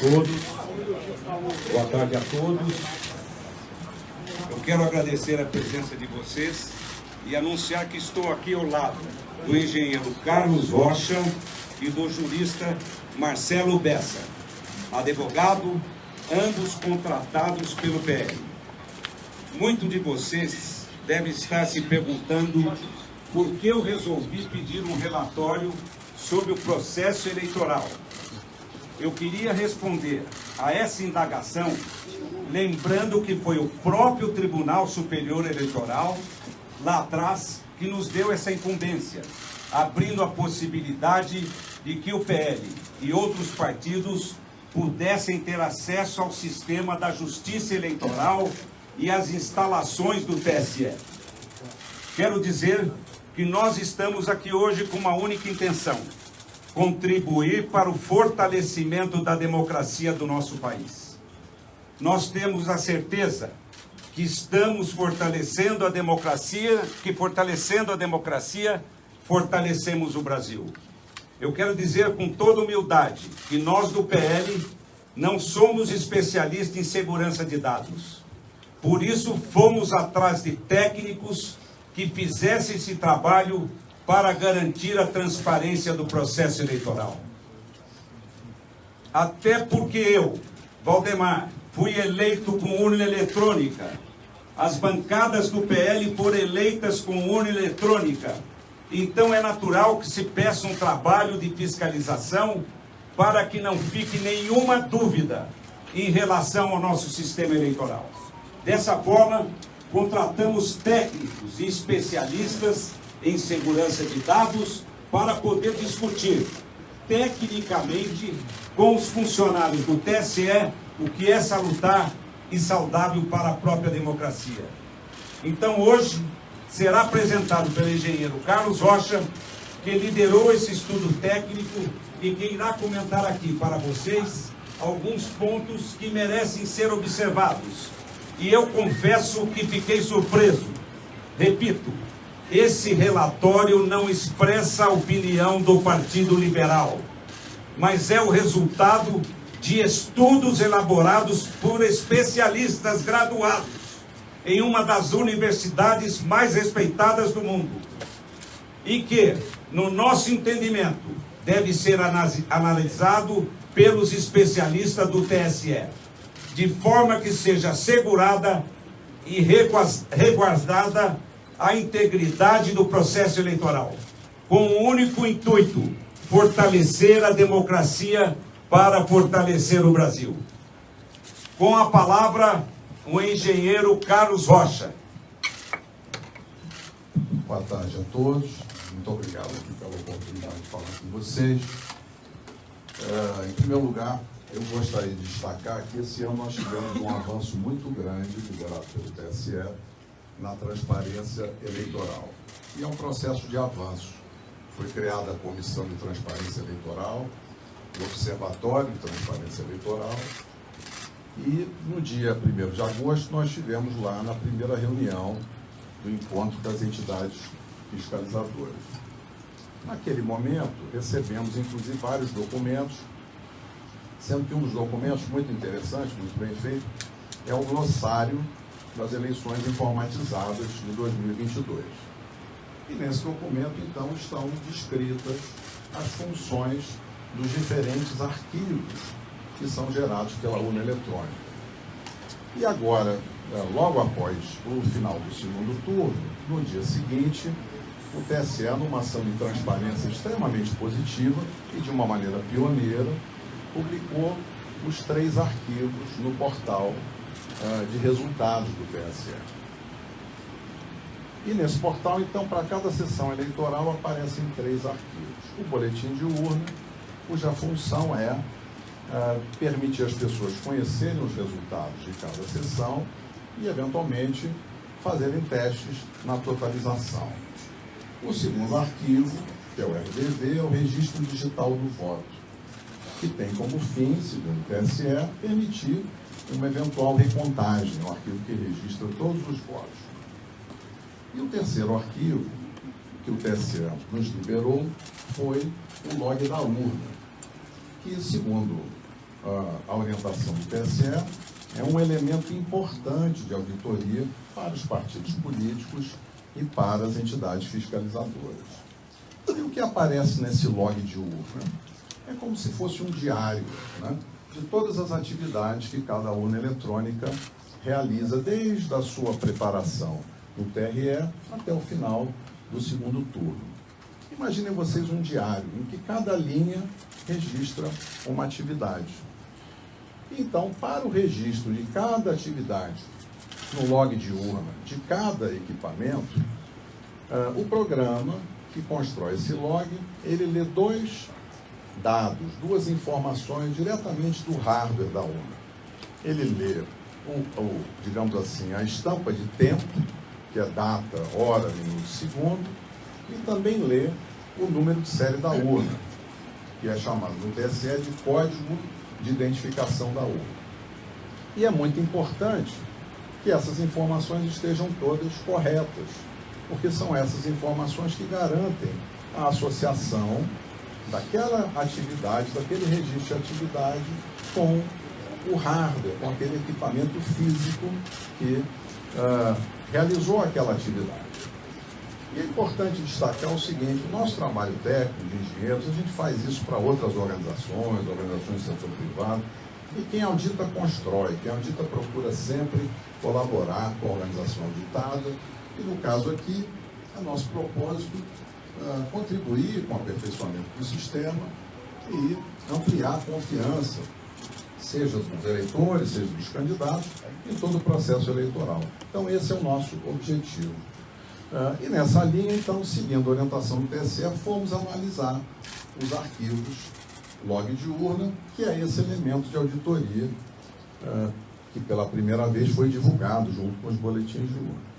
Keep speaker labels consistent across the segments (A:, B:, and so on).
A: Todos, boa tarde a todos. Eu quero agradecer a presença de vocês e anunciar que estou aqui ao lado do engenheiro Carlos Rocha e do jurista Marcelo Bessa, advogado, ambos contratados pelo PL. Muitos de vocês devem estar se perguntando por que eu resolvi pedir um relatório sobre o processo eleitoral. Eu queria responder a essa indagação lembrando que foi o próprio Tribunal Superior Eleitoral, lá atrás, que nos deu essa incumbência, abrindo a possibilidade de que o PL e outros partidos pudessem ter acesso ao sistema da Justiça Eleitoral e às instalações do TSE. Quero dizer que nós estamos aqui hoje com uma única intenção: contribuir para o fortalecimento da democracia do nosso país. Nós temos a certeza que estamos fortalecendo a democracia, fortalecemos o Brasil. Eu quero dizer com toda humildade que nós do PL não somos especialistas em segurança de dados. Por isso fomos atrás de técnicos que fizessem esse trabalho para garantir a transparência do processo eleitoral. Até porque eu, Valdemar, fui eleito com urna eletrônica. As bancadas do PL foram eleitas com urna eletrônica. Então é natural que se peça um trabalho de fiscalização para que não fique nenhuma dúvida em relação ao nosso sistema eleitoral. Dessa forma, contratamos técnicos e especialistas em segurança de dados para poder discutir tecnicamente com os funcionários do TSE o que é salutar e saudável para a própria democracia. Então hoje será apresentado pelo engenheiro Carlos Rocha, que liderou esse estudo técnico e que irá comentar aqui para vocês alguns pontos que merecem ser observados. E eu confesso que fiquei surpreso. Repito, esse relatório não expressa a opinião do Partido Liberal, mas é o resultado de estudos elaborados por especialistas graduados em uma das universidades mais respeitadas do mundo e que, no nosso entendimento, deve ser analisado pelos especialistas do TSE, de forma que seja assegurada e resguardada a integridade do processo eleitoral, com o único intuito: fortalecer a democracia para fortalecer o Brasil. Com a palavra, o engenheiro Carlos Rocha.
B: Boa tarde a todos. Muito obrigado aqui pela oportunidade de falar com vocês. Em primeiro lugar, eu gostaria de destacar que esse ano nós tivemos um avanço muito grande, liderado pelo TSE, na transparência eleitoral. E é um processo de avanço. Foi criada a Comissão de Transparência Eleitoral, o Observatório de Transparência Eleitoral, e no dia 1º de agosto nós tivemos lá na primeira reunião do encontro das entidades fiscalizadoras. Naquele momento, recebemos inclusive vários documentos, sendo que um dos documentos muito interessante, muito bem feito, é o glossário das eleições informatizadas de 2022. E nesse documento, então, estão descritas as funções dos diferentes arquivos que são gerados pela urna eletrônica. E agora, logo após o final do segundo turno, no dia seguinte, o TSE, numa ação de transparência extremamente positiva e de uma maneira pioneira, publicou os 3 arquivos no portal de resultados do TSE. E nesse portal, então, para cada sessão eleitoral aparecem 3 arquivos. O boletim de urna, cuja função é permitir às pessoas conhecerem os resultados de cada sessão e, eventualmente, fazerem testes na totalização. O segundo arquivo, que é o RDV, é o Registro Digital do Voto, que tem como fim, segundo o TSE, permitir uma eventual recontagem, um arquivo que registra todos os votos. E o terceiro arquivo, que o TSE nos liberou, foi o log da urna, que, segundo a orientação do TSE, é um elemento importante de auditoria para os partidos políticos e para as entidades fiscalizadoras. E o que aparece nesse log de urna é como se fosse um diário, né, de todas as atividades que cada urna eletrônica realiza, desde a sua preparação no TRE até o final do segundo turno. Imaginem vocês um diário em que cada linha registra uma atividade. Então, para o registro de cada atividade no log de urna de cada equipamento, o programa que constrói esse log, ele lê dois dados, duas informações diretamente do hardware da urna. Ele lê, digamos assim, a estampa de tempo, que é data, hora, minuto, segundo, e também lê o número de série da urna, que é chamado no TSE de código de identificação da urna. E é muito importante que essas informações estejam todas corretas, porque são essas informações que garantem a associação daquela atividade, daquele registro de atividade com o hardware, com aquele equipamento físico que realizou aquela atividade. E é importante destacar o seguinte: o nosso trabalho técnico de engenheiros, a gente faz isso para outras organizações do setor privado, e quem audita constrói, quem audita procura sempre colaborar com a organização auditada, e no caso aqui, é nosso propósito contribuir com o aperfeiçoamento do sistema e ampliar a confiança, seja dos eleitores, seja dos candidatos, em todo o processo eleitoral. Então, esse é o nosso objetivo. E nessa linha, então, seguindo a orientação do TSE, fomos analisar os arquivos log de urna, que é esse elemento de auditoria que pela primeira vez foi divulgado junto com os boletins de urna.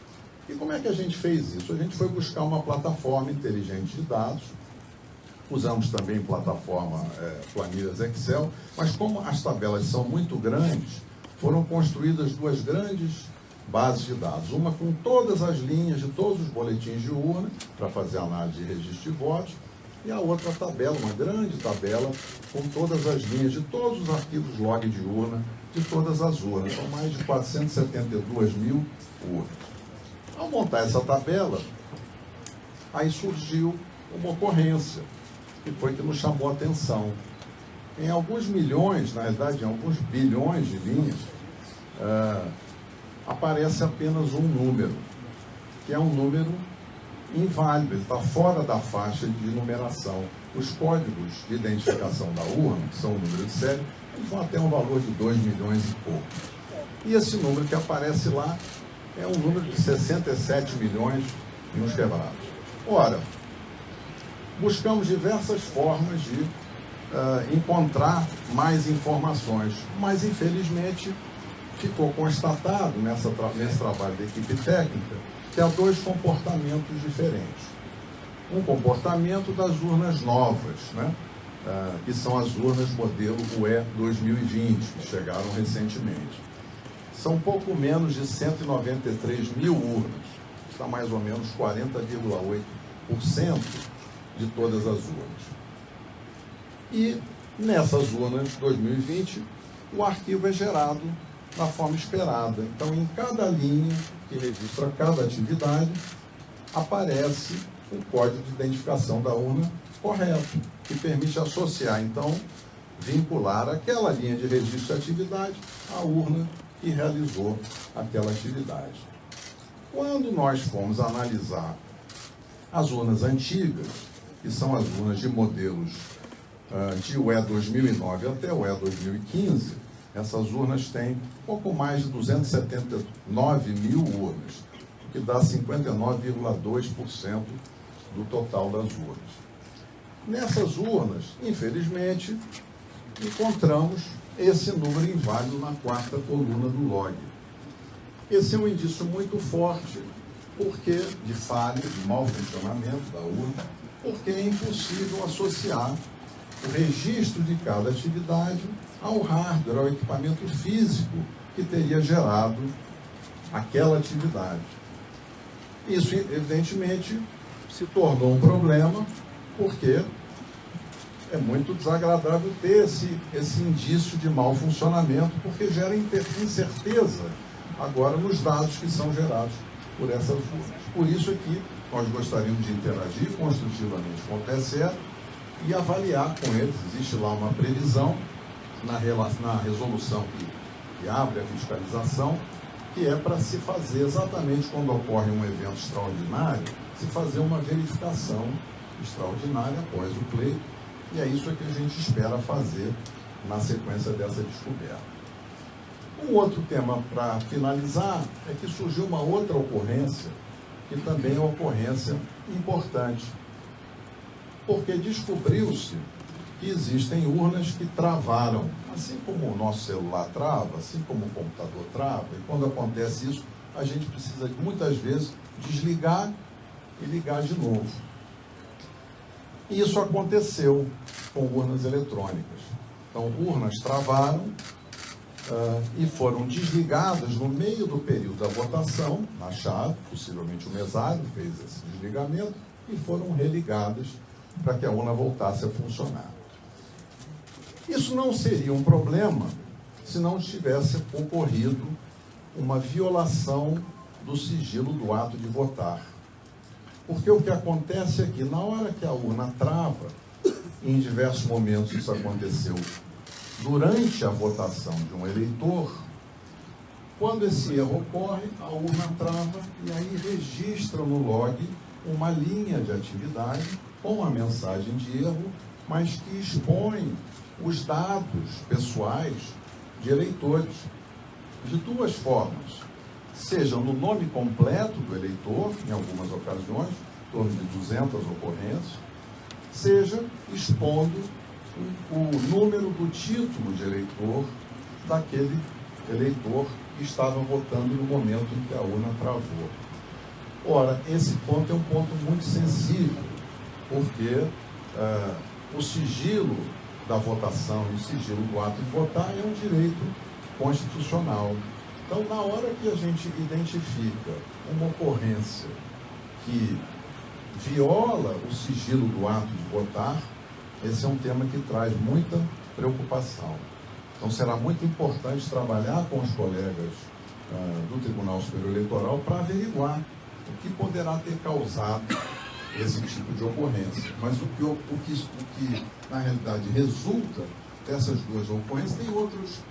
B: E como é que a gente fez isso? A gente foi buscar uma plataforma inteligente de dados, usamos também plataforma planilhas Excel, mas como as tabelas são muito grandes, foram construídas duas grandes bases de dados, uma com todas as linhas de todos os boletins de urna, para fazer análise de registro de votos, e a outra tabela, uma grande tabela, com todas as linhas de todos os arquivos log de urna, de todas as urnas. São mais de 472 mil urnas. Ao montar essa tabela, aí surgiu uma ocorrência, que foi que nos chamou a atenção. Em alguns milhões, na realidade, em alguns bilhões de linhas, aparece apenas um número, que é um número inválido, ele está fora da faixa de numeração. Os códigos de identificação da urna, que são o número de série, eles vão até um valor de 2 milhões e pouco. E esse número que aparece lá é um número de 67 milhões e uns quebrados. Ora, buscamos diversas formas de encontrar mais informações, mas infelizmente ficou constatado nesse trabalho da equipe técnica que há dois comportamentos diferentes. Um comportamento das urnas novas, né? Que são as urnas modelo UE 2020, que chegaram recentemente. São pouco menos de 193 mil urnas, está mais ou menos 40,8% de todas as urnas. E nessas urnas 2020, o arquivo é gerado da forma esperada. Então, em cada linha que registra cada atividade, aparece o código de identificação da urna correto, que permite associar, então, vincular aquela linha de registro de atividade à urna que realizou aquela atividade. Quando nós fomos analisar as urnas antigas, que são as urnas de modelos de UE 2009 até UE 2015, essas urnas têm pouco mais de 279 mil urnas, o que dá 59,2% do total das urnas. Nessas urnas, infelizmente, encontramos esse número inválido na quarta coluna do log. Esse é um indício muito forte, porque de falha, de mau funcionamento da urna, porque é impossível associar o registro de cada atividade ao hardware, ao equipamento físico que teria gerado aquela atividade. Isso, evidentemente, se tornou um problema, porque é muito desagradável ter esse indício de mau funcionamento, porque gera incerteza agora nos dados que são gerados por essas urnas. Por isso aqui nós gostaríamos de interagir construtivamente com o TSE e avaliar com eles. Existe lá uma previsão na resolução que abre a fiscalização, que é para se fazer exatamente quando ocorre um evento extraordinário, se fazer uma verificação extraordinária após o pleito, e é isso que a gente espera fazer na sequência dessa descoberta. Um outro tema para finalizar é que surgiu uma outra ocorrência, que também é uma ocorrência importante, porque descobriu-se que existem urnas que travaram, assim como o nosso celular trava, assim como o computador trava, e quando acontece isso, a gente precisa muitas vezes desligar e ligar de novo. E isso aconteceu com urnas eletrônicas. Então, urnas travaram e foram desligadas no meio do período da votação, na chave, possivelmente o mesário fez esse desligamento, e foram religadas para que a urna voltasse a funcionar. Isso não seria um problema se não tivesse ocorrido uma violação do sigilo do ato de votar. Porque o que acontece é que, na hora que a urna trava, em diversos momentos isso aconteceu durante a votação de um eleitor, quando esse erro ocorre, a urna trava e aí registra no log uma linha de atividade com a mensagem de erro, mas que expõe os dados pessoais de eleitores de duas formas. Seja no nome completo do eleitor, em algumas ocasiões, em torno de 200 ocorrências, seja expondo o número do título de eleitor daquele eleitor que estava votando no momento em que a urna travou. Ora, esse ponto é um ponto muito sensível, porque o sigilo da votação e o sigilo do ato de votar é um direito constitucional. Então, na hora que a gente identifica uma ocorrência que viola o sigilo do ato de votar, esse é um tema que traz muita preocupação. Então, será muito importante trabalhar com os colegas do Tribunal Superior Eleitoral para averiguar o que poderá ter causado esse tipo de ocorrência. Mas o que na realidade, resulta dessas duas ocorrências, tem outros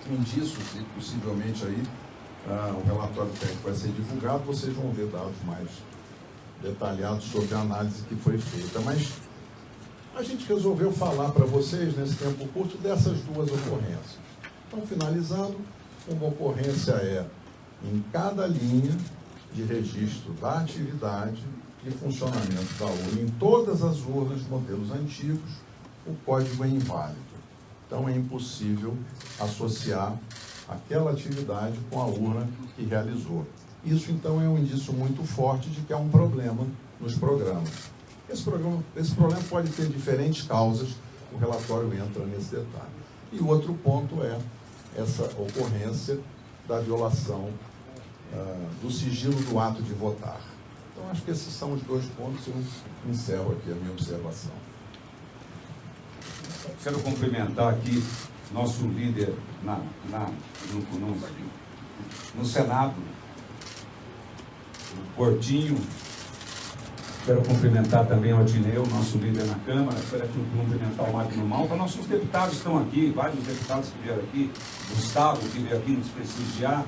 B: indícios, e possivelmente aí o relatório técnico vai ser divulgado, vocês vão ver dados mais detalhados sobre a análise que foi feita. Mas a gente resolveu falar para vocês, nesse tempo curto, dessas duas ocorrências. Então, finalizando, uma ocorrência é em cada linha de registro da atividade e funcionamento da urna. Em todas as urnas, modelos antigos, o código é inválido. Então, é impossível associar aquela atividade com a urna que realizou. Isso, então, é um indício muito forte de que há um problema nos programas. Esse problema pode ter diferentes causas, o relatório entra nesse detalhe. E o outro ponto é essa ocorrência da violação do sigilo do ato de votar. Então, acho que esses são os dois pontos e eu encerro aqui a minha observação.
A: Quero cumprimentar aqui nosso líder no Senado, o Portinho. Quero cumprimentar também o Adineu, nosso líder na Câmara. Quero cumprimentar o Magno Malta. Nossos deputados estão aqui, vários deputados que vieram aqui, Gustavo, que veio aqui nos prestigiar,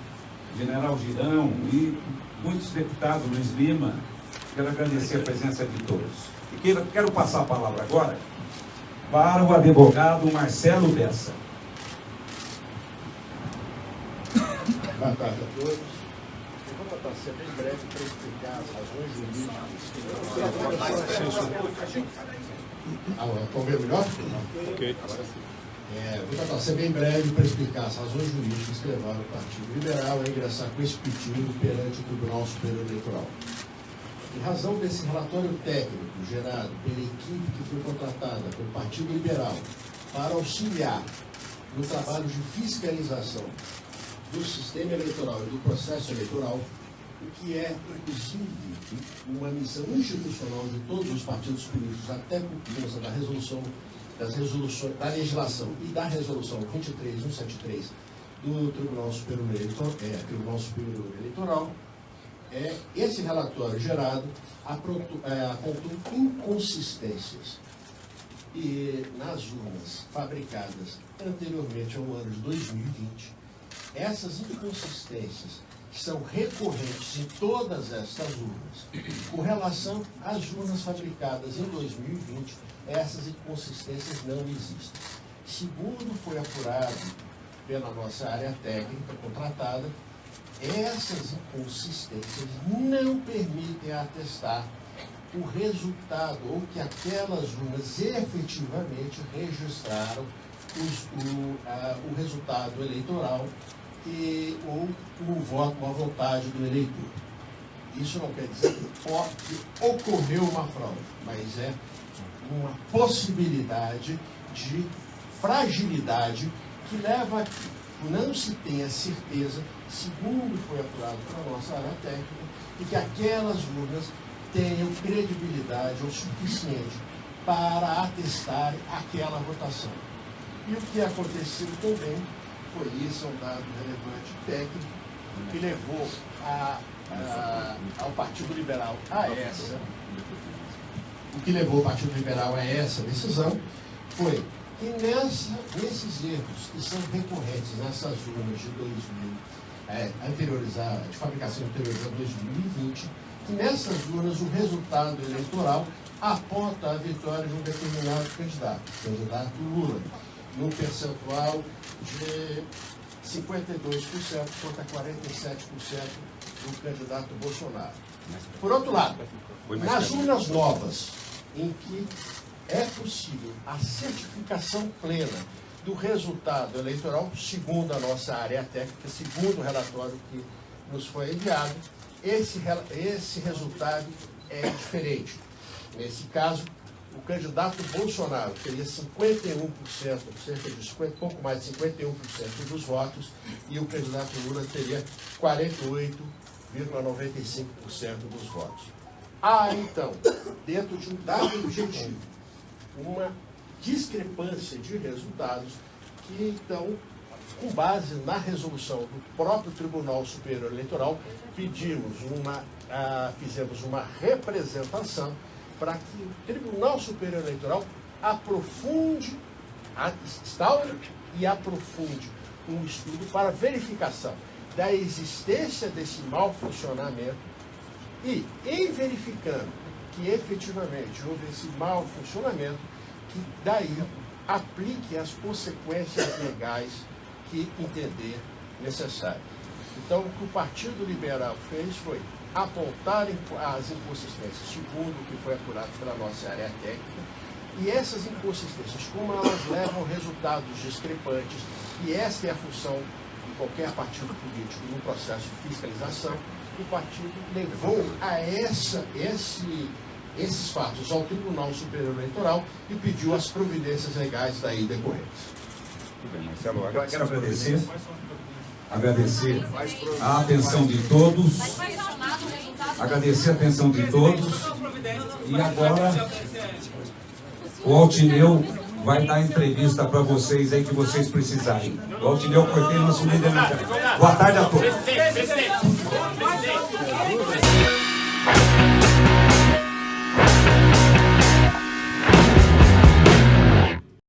A: General Girão e muitos deputados, Luiz Lima. Quero agradecer a presença de todos. E quero passar a palavra agora para o advogado Marcelo Bessa.
C: Boa tarde a todos. Eu vou tentar ser bem breve para explicar as razões jurídicas. Estão vendo melhor? Ok. Vou tentar ser bem breve para explicar as razões jurídicas que levaram o Partido Liberal a ingressar com esse pedido perante o Tribunal Superior Eleitoral. Em razão desse relatório técnico gerado pela equipe que foi contratada pelo Partido Liberal para auxiliar no trabalho de fiscalização do sistema eleitoral e do processo eleitoral, o que é, inclusive, uma missão institucional de todos os partidos políticos, até por causa da resolução das resoluções, da legislação e da resolução 23173 do Tribunal Superior Eleitoral, esse relatório gerado apontou inconsistências nas urnas fabricadas anteriormente ao ano de 2020. Essas inconsistências são recorrentes em todas estas urnas. Com relação às urnas fabricadas em 2020, essas inconsistências não existem. Segundo foi apurado pela nossa área técnica contratada, essas inconsistências não permitem atestar o resultado ou que aquelas urnas efetivamente registraram o resultado eleitoral ou a vontade do eleitor. Isso não quer dizer que ocorreu uma fraude, mas é uma possibilidade de fragilidade que leva a que não se tenha certeza, segundo foi apurado pela nossa área técnica, e que aquelas urnas tenham credibilidade o suficiente para atestar aquela votação. E o que aconteceu também foi isso, um dado relevante técnico, que levou ao Partido Liberal a essa. O que levou o Partido Liberal a essa decisão foi que nesses erros que são recorrentes nessas urnas de 2000, de fabricação anteriorizada 2020, que nessas urnas o resultado eleitoral aponta a vitória de um determinado candidato, o candidato Lula, num percentual de 52% contra 47% do candidato Bolsonaro. Por outro lado, nas urnas novas, em que é possível a certificação plena do resultado eleitoral, segundo a nossa área técnica, segundo o relatório que nos foi enviado, esse resultado é diferente. Nesse caso, o candidato Bolsonaro teria 51%, cerca de 50, pouco mais de 51% dos votos, e o candidato Lula teria 48,95% dos votos. Há, então, dentro de um dado objetivo, uma discrepância de resultados que, então, com base na resolução do próprio Tribunal Superior Eleitoral, fizemos uma representação para que o Tribunal Superior Eleitoral instaure e aprofunde um estudo para verificação da existência desse mau funcionamento e, em verificando que efetivamente houve esse mau funcionamento, que daí aplique as consequências legais que entender necessário. Então, o que o Partido Liberal fez foi apontar as inconsistências, segundo o que foi apurado pela nossa área técnica, e essas inconsistências, como elas levam resultados discrepantes, e essa é a função de qualquer partido político no processo de fiscalização, o partido levou a esses fatos ao Tribunal Superior Eleitoral e pediu as providências legais daí decorrentes.
A: Muito bem, Marcelo, eu quero agradecer a atenção de todos, agradecer a atenção de todos, e agora o Altineu vai dar entrevista para vocês aí que vocês precisarem. O Altineu Cortez, nosso líder. Boa tarde a todos.